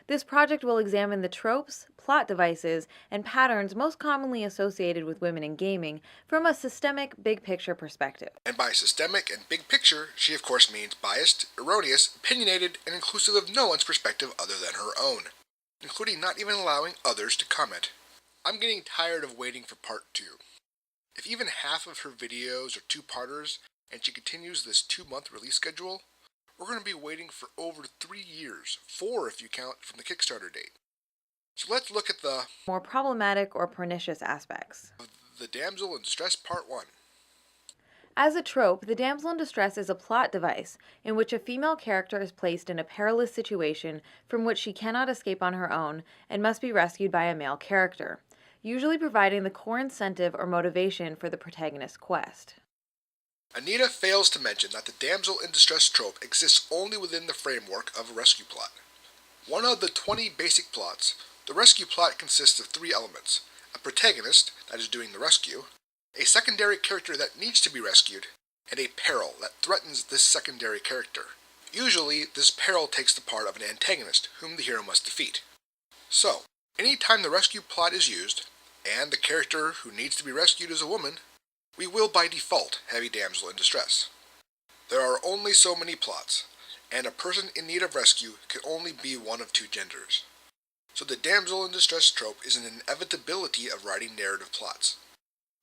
This project will examine the tropes, plot devices, and patterns most commonly associated with women in gaming from a systemic, big-picture perspective. And by systemic and big picture, she of course means biased, erroneous, opinionated, and inclusive of no one's perspective other than her own, including not even allowing others to comment. I'm getting tired of waiting for part 2. If even half of her videos are two-parters, and she continues this 2-month release schedule, we're going to be waiting for over 3 years, 4 if you count from the Kickstarter date. So let's look at the more problematic or pernicious aspects. The Damsel in Distress Part 1. As a trope, the damsel in distress is a plot device in which a female character is placed in a perilous situation from which she cannot escape on her own and must be rescued by a male character, usually providing the core incentive or motivation for the protagonist's quest. Anita fails to mention that the damsel in distress trope exists only within the framework of a rescue plot. One of the 20 basic plots, the rescue plot consists of 3 elements: a protagonist, that is doing the rescue, a secondary character that needs to be rescued, and a peril that threatens this secondary character. Usually, this peril takes the part of an antagonist, whom the hero must defeat. So, anytime the rescue plot is used, and the character who needs to be rescued is a woman, we will by default have a damsel in distress. There are only so many plots, and a person in need of rescue can only be one of 2 genders. So the damsel in distress trope is an inevitability of writing narrative plots.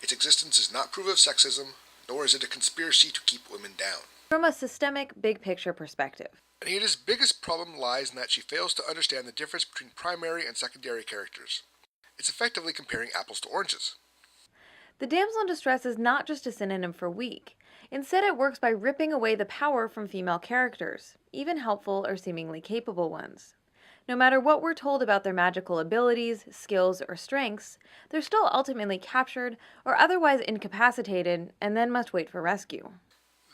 Its existence is not proof of sexism, nor is it a conspiracy to keep women down. From a systemic, big-picture perspective. Anita's biggest problem lies in that she fails to understand the difference between primary and secondary characters. It's effectively comparing apples to oranges. The damsel in distress is not just a synonym for weak. Instead, it works by ripping away the power from female characters, even helpful or seemingly capable ones. No matter what we're told about their magical abilities, skills, or strengths, they're still ultimately captured or otherwise incapacitated and then must wait for rescue.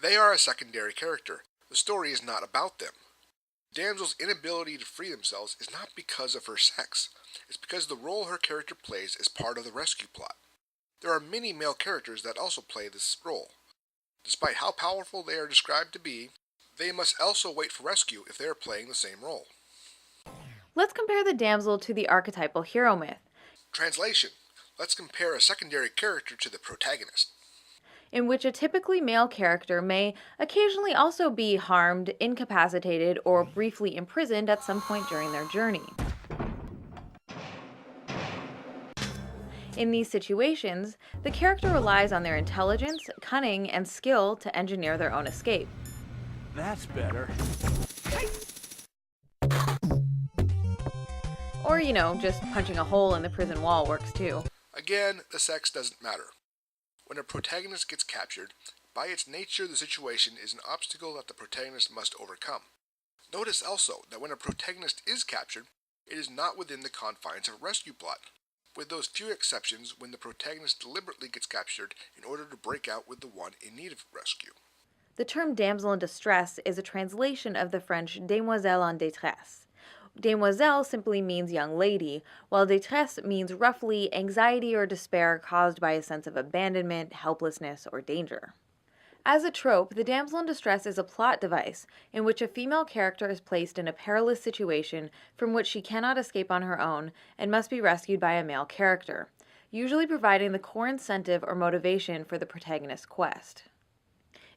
They are a secondary character. The story is not about them. The damsel's inability to free themselves is not because of her sex. It's because the role her character plays is part of the rescue plot. There are many male characters that also play this role. Despite how powerful they are described to be, they must also wait for rescue if they are playing the same role. Let's compare the damsel to the archetypal hero myth. Translation: let's compare a secondary character to the protagonist, in which a typically male character may occasionally also be harmed, incapacitated, or briefly imprisoned at some point during their journey. In these situations, the character relies on their intelligence, cunning, and skill to engineer their own escape. That's better. Or, just punching a hole in the prison wall works too. Again, the sex doesn't matter. When a protagonist gets captured, by its nature the situation is an obstacle that the protagonist must overcome. Notice also that when a protagonist is captured, it is not within the confines of a rescue plot, with those few exceptions when the protagonist deliberately gets captured in order to break out with the one in need of rescue. The term damsel in distress is a translation of the French demoiselle en détresse. Demoiselle simply means young lady, while détresse means roughly anxiety or despair caused by a sense of abandonment, helplessness, or danger. As a trope, the damsel in distress is a plot device in which a female character is placed in a perilous situation from which she cannot escape on her own and must be rescued by a male character, usually providing the core incentive or motivation for the protagonist's quest.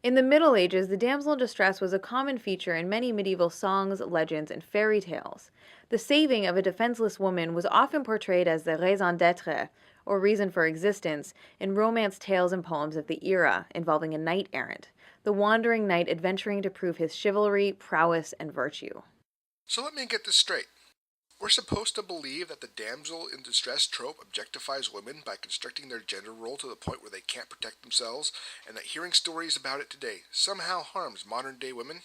In the Middle Ages, the damsel in distress was a common feature in many medieval songs, legends, and fairy tales. The saving of a defenseless woman was often portrayed as the raison d'être, or reason for existence, in romance tales and poems of the era, involving a knight-errant, the wandering knight adventuring to prove his chivalry, prowess, and virtue. So let me get this straight. We're supposed to believe that the damsel in distress trope objectifies women by constricting their gender role to the point where they can't protect themselves, and that hearing stories about it today somehow harms modern-day women?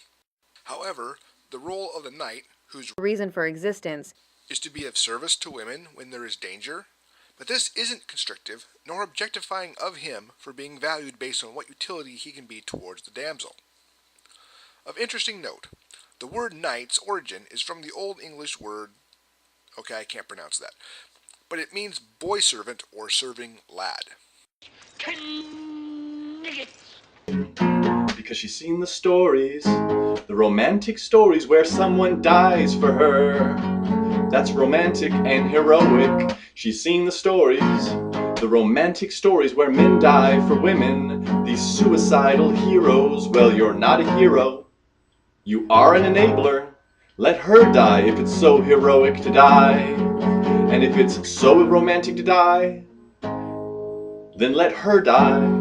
However, the role of the knight, whose reason for existence, is to be of service to women when there is danger, but this isn't constrictive, nor objectifying of him for being valued based on what utility he can be towards the damsel. Of interesting note, the word knight's origin is from the Old English word, I can't pronounce that, but it means boy servant or serving lad. Because she's seen the stories, the romantic stories where someone dies for her. That's romantic and heroic. She's seen the stories, the romantic stories where men die for women. These suicidal heroes, well, you're not a hero. You are an enabler. Let her die if it's so heroic to die. And if it's so romantic to die, then let her die.